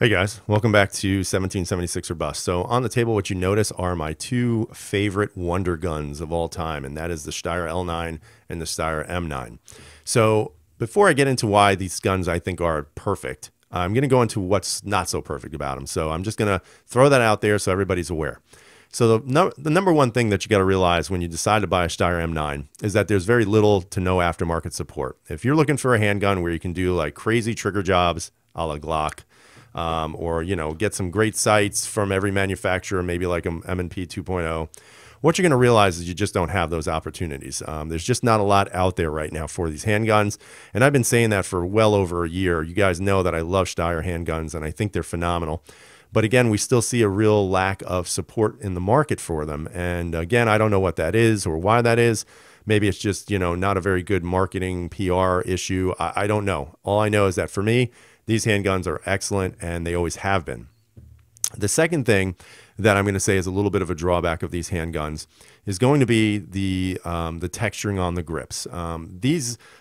Hey guys, welcome back to 1776 or Bust. So on the table, what you notice are my two favorite wonder guns of all time, and that is the Steyr L9 and the Steyr M9. So before I get into why these guns I think are perfect, I'm going to go into what's not so perfect about them. So I'm just going to throw that out there so everybody's aware. So the number one thing that you got to realize when you decide to buy a Steyr M9 is that there's very little to no aftermarket support. If you're looking for a handgun where you can do like crazy trigger jobs a la Glock, or get some great sights from every manufacturer, maybe like a M&P 2.0. What you're going to realize is you just don't have those opportunities. There's just not a lot out there right now for these handguns, and I've been saying that for well over a year. You guys know that I love Steyr handguns, and I think they're phenomenal. But again, we still see a real lack of support in the market for them. And again, I don't know what that is or why that is. Maybe it's just, not a very good marketing PR issue. I don't know. All I know is that for me, these handguns are excellent, and they always have been. The second thing that I'm going to say is a little bit of a drawback of these handguns is going to be the texturing on the grips. And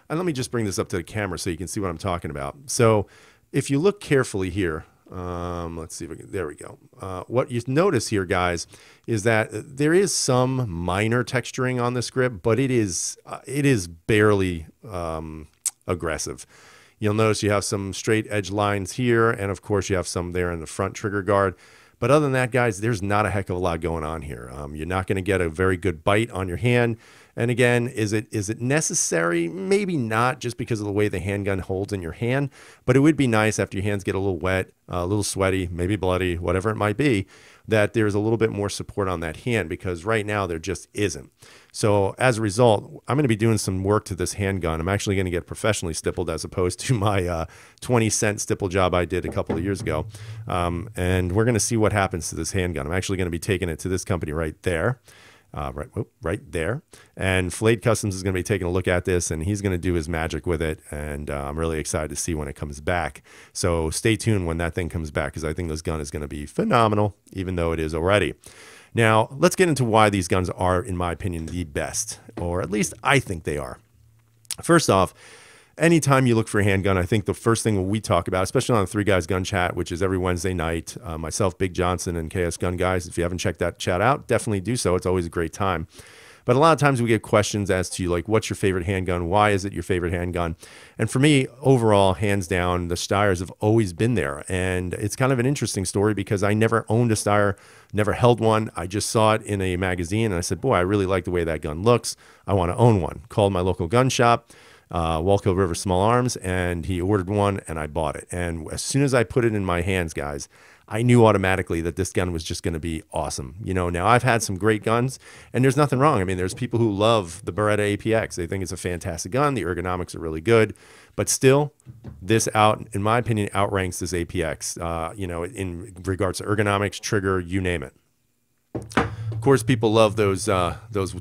let me just bring this up to the camera so you can see what I'm talking about. So if you look carefully here, let's see if there we go. What you notice here, guys, is that there is some minor texturing on this grip, but it is barely aggressive. You'll notice you have some straight edge lines here, and of course you have some there in the front trigger guard. But other than that, guys, there's not a heck of a lot going on here. You're not going to get a very good bite on your hand. And again, is it necessary? Maybe not, just because of the way the handgun holds in your hand. But it would be nice after your hands get a little wet, a little sweaty, maybe bloody, whatever it might be, that there's a little bit more support on that hand, because right now there just isn't. So as a result, I'm going to be doing some work to this handgun. I'm actually going to get professionally stippled as opposed to my 20-cent stipple job I did a couple of years ago. And we're going to see what happens to this handgun. I'm actually going to be taking it to this company right there. Right there. And Flayed Customs is going to be taking a look at this, and he's going to do his magic with it. And I'm really excited to see when it comes back. So stay tuned when that thing comes back, because I think this gun is going to be phenomenal, even though it is already. Now, let's get into why these guns are, in my opinion, the best, or at least I think they are. First off, anytime you look for a handgun, I think the first thing we talk about, especially on the Three Guys Gun Chat, which is every Wednesday night, myself, Big Johnson, and KS Gun Guys, if you haven't checked that chat out, definitely do so. It's always a great time. But a lot of times we get questions as to, like, what's your favorite handgun? Why is it your favorite handgun? And for me, overall, hands down, the Steyrs have always been there. And it's kind of an interesting story, because I never owned a Steyr, never held one. I just saw it in a magazine, and I said, boy, I really like the way that gun looks. I want to own one. Called my local gun shop, Wallkill River Small Arms, and he ordered one, and I bought it. And as soon as I put it in my hands, guys, I knew automatically that this gun was just going to be awesome. Now I've had some great guns, and there's nothing wrong. I mean, there's people who love the Beretta APX. They think it's a fantastic gun. The ergonomics are really good, but still, this in my opinion, outranks this APX, in regards to ergonomics, trigger, you name it. Of course, people love those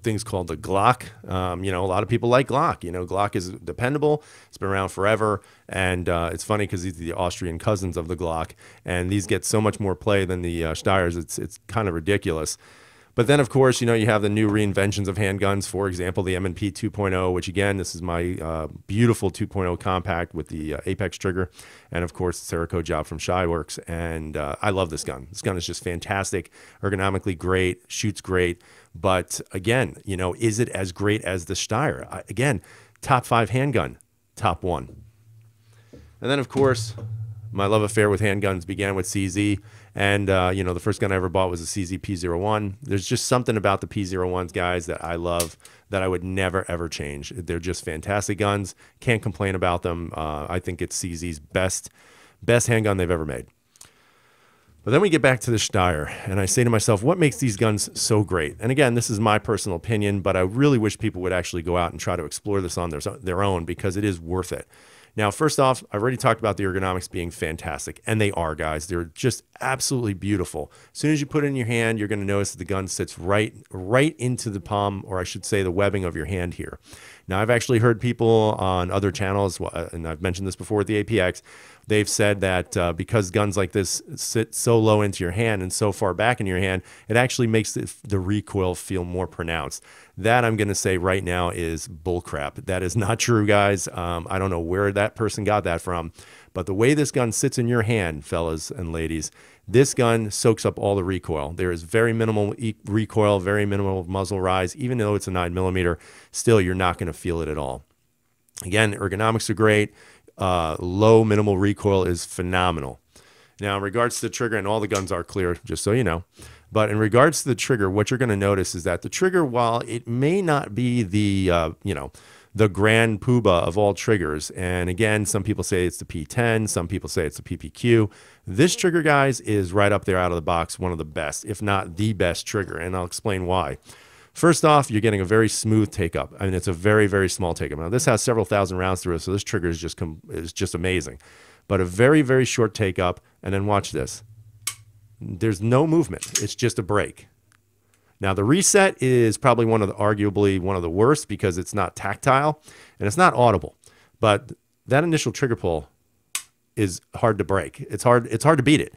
things called the Glock. A lot of people like Glock. Glock is dependable. It's been around forever. And it's funny because these are the Austrian cousins of the Glock. And these get so much more play than the Steyrs. It's kind of ridiculous. But then, of course, you have the new reinventions of handguns. For example, the M&P 2.0, which, again, this is my beautiful 2.0 compact with the Apex trigger. And, of course, the Cerakote job from Shyworks. And I love this gun. This gun is just fantastic, ergonomically great, shoots great. But, again, is it as great as the Steyr? Again, top 5 handgun, top 1. And then, of course, my love affair with handguns began with CZ. And, the first gun I ever bought was a CZ P01. There's just something about the P01s, guys, that I love, that I would never, ever change. They're just fantastic guns. Can't complain about them. I think it's CZ's best handgun they've ever made. But then we get back to the Steyr, and I say to myself, what makes these guns so great? And again, this is my personal opinion, but I really wish people would actually go out and try to explore this on their own, because it is worth it. Now, first off, I've already talked about the ergonomics being fantastic, and they are, guys. They're just absolutely beautiful. As soon as you put it in your hand, you're going to notice that the gun sits right into the palm, or I should say the webbing of your hand here. Now, I've actually heard people on other channels, and I've mentioned this before with the APX, they've said that because guns like this sit so low into your hand and so far back in your hand, it actually makes the recoil feel more pronounced. That, I'm going to say right now, is bullcrap. That is not true, guys. I don't know where that person got that from, but the way this gun sits in your hand, fellas and ladies, this gun soaks up all the recoil. There is very minimal recoil, very minimal muzzle rise. Even though it's a 9mm, still you're not going to feel it at all. Again, ergonomics are great. Low minimal recoil is phenomenal. Now, in regards to the trigger, and all the guns are clear, just so you know, but in regards to the trigger, what you're going to notice is that the trigger, while it may not be the, the grand poobah of all triggers, and again, some people say it's the P10, some people say it's the PPQ, this trigger, guys, is right up there out of the box, one of the best, if not the best trigger, and I'll explain why. First off, you're getting a very smooth take-up. I mean, it's a very, very small take-up. Now, this has several thousand rounds through it, so this trigger is just amazing. But a very, very short take-up, and then watch this. There's no movement. It's just a break. Now, the reset is probably arguably one of the worst because it's not tactile, and it's not audible. But that initial trigger pull is hard to break. It's hard to beat it.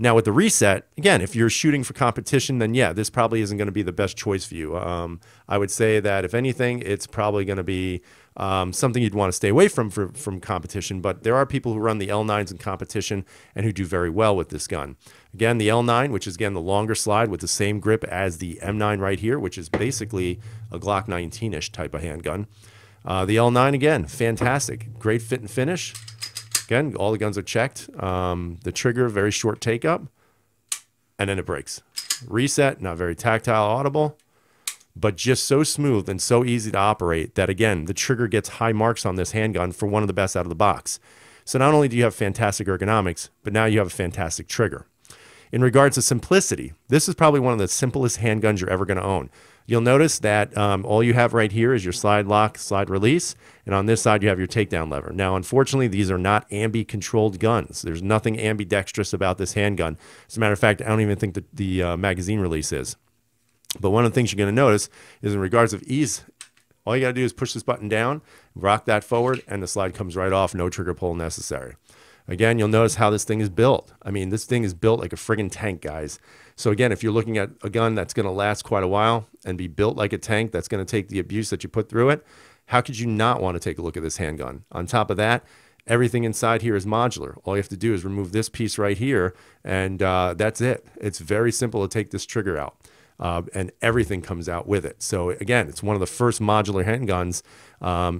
Now, with the reset, again, if you're shooting for competition, then yeah, this probably isn't going to be the best choice for you. I would say that if anything, it's probably going to be something you'd want to stay away from competition. But there are people who run the L9s in competition and who do very well with this gun. Again, the L9, which is, again, the longer slide with the same grip as the M9 right here, which is basically a Glock 19-ish type of handgun. The L9, again, fantastic. Great fit and finish. Again, all the guns are checked. The trigger, very short take up, and then it breaks. Reset, not very tactile, audible, but just so smooth and so easy to operate that, again, the trigger gets high marks on this handgun for one of the best out of the box. So not only do you have fantastic ergonomics, but now you have a fantastic trigger. In regards to simplicity, this is probably one of the simplest handguns you're ever going to own. You'll notice that all you have right here is your slide lock, slide release, and on this side you have your takedown lever. Now, unfortunately, these are not ambi-controlled guns. There's nothing ambidextrous about this handgun. As a matter of fact, I don't even think that the magazine release is. But one of the things you're going to notice is in regards of ease, all you got to do is push this button down, rock that forward, and the slide comes right off, no trigger pull necessary. Again, you'll notice how this thing is built. I mean, this thing is built like a friggin' tank, guys. So again, if you're looking at a gun that's going to last quite a while and be built like a tank, that's going to take the abuse that you put through it, how could you not want to take a look at this handgun? On top of that, everything inside here is modular. All you have to do is remove this piece right here, and that's it. It's very simple to take this trigger out, and everything comes out with it. So again, it's one of the first modular handguns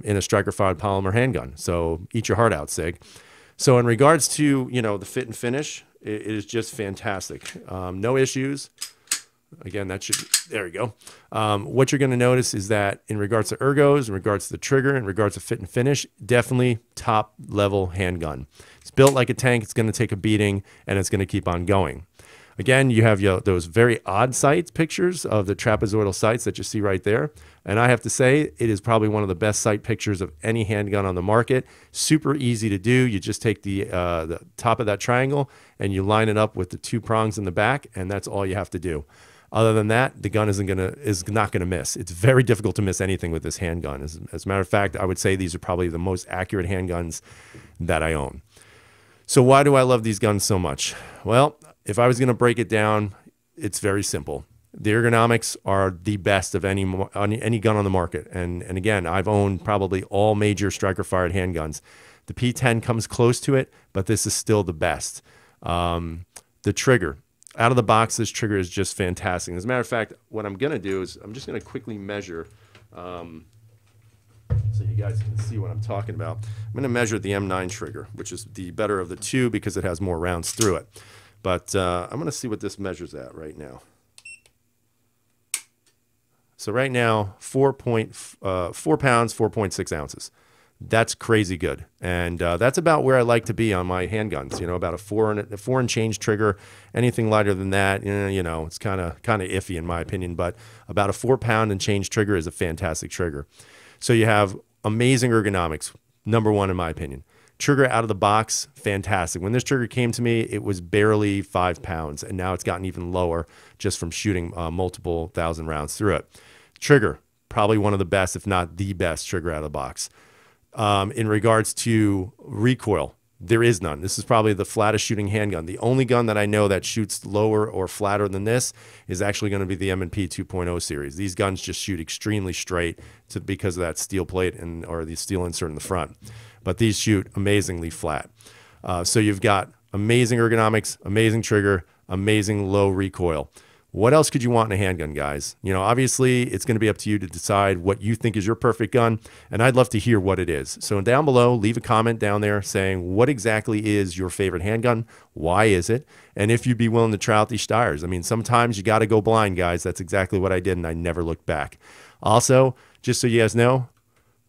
in a striker-fired polymer handgun. So eat your heart out, Sig. So in regards to, the fit and finish, it is just fantastic. No issues. Again, there we go. What you're going to notice is that in regards to ergos, in regards to the trigger, in regards to fit and finish, definitely top level handgun. It's built like a tank. It's going to take a beating, and it's going to keep on going. Again, you have those very odd sight pictures of the trapezoidal sights that you see right there. And I have to say, it is probably one of the best sight pictures of any handgun on the market. Super easy to do. You just take the top of that triangle and you line it up with the two prongs in the back, and that's all you have to do. Other than that, the gun is not going to miss. It's very difficult to miss anything with this handgun. As a matter of fact, I would say these are probably the most accurate handguns that I own. So why do I love these guns so much? Well, if I was going to break it down, it's very simple. The ergonomics are the best of any gun on the market. And again, I've owned probably all major striker-fired handguns. The P10 comes close to it, but this is still the best. The trigger. Out of the box, this trigger is just fantastic. As a matter of fact, what I'm going to do is I'm just going to quickly measure so you guys can see what I'm talking about. I'm going to measure the M9 trigger, which is the better of the two because it has more rounds through it. But I'm going to see what this measures at right now. So right now, 4 pounds, 4.6 ounces. That's crazy good. And that's about where I like to be on my handguns. About a 4 and change trigger. Anything lighter than that, it's kind of iffy in my opinion. But about a 4 pound and change trigger is a fantastic trigger. So you have amazing ergonomics, number one in my opinion. Trigger out of the box, fantastic. When this trigger came to me, it was barely 5 pounds, and now it's gotten even lower just from shooting multiple thousand rounds through it. Trigger, probably one of the best, if not the best trigger out of the box. In regards to recoil, There is none. This is probably the flattest shooting handgun. The only gun that I know that shoots lower or flatter than this is actually going to be the M&P 2.0 series. These guns just shoot extremely straight because of that steel plate or the steel insert in the front. But these shoot amazingly flat. So you've got amazing ergonomics, amazing trigger, amazing low recoil. What else could you want in a handgun, guys? You know, obviously, it's going to be up to you to decide what you think is your perfect gun, and I'd love to hear what it is. So down below, leave a comment down there saying what exactly is your favorite handgun, why is it, and if you'd be willing to try out these Steyrs. I mean, sometimes you got to go blind, guys. That's exactly what I did, and I never looked back. Also, just so you guys know,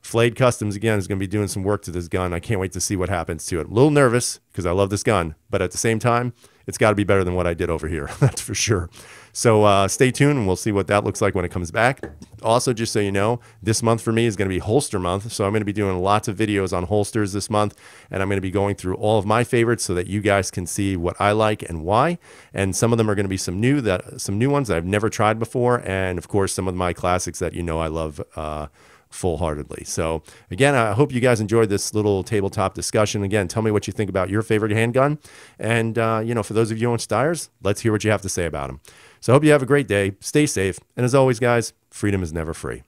Flayed Customs, again, is going to be doing some work to this gun. I can't wait to see what happens to it. I'm a little nervous because I love this gun, but at the same time, it's got to be better than what I did over here. That's for sure. So stay tuned, and we'll see what that looks like when it comes back. Also, just so you know, this month for me is going to be holster month. So I'm going to be doing lots of videos on holsters this month, and I'm going to be going through all of my favorites so that you guys can see what I like and why. And some of them are going to be some new ones that I've never tried before, and of course, some of my classics that you know I love full-heartedly. So again, I hope you guys enjoyed this little tabletop discussion. Again, tell me what you think about your favorite handgun. And, you know, for those of you on Steyrs, let's hear what you have to say about them. So I hope you have a great day. Stay safe. And as always, guys, freedom is never free.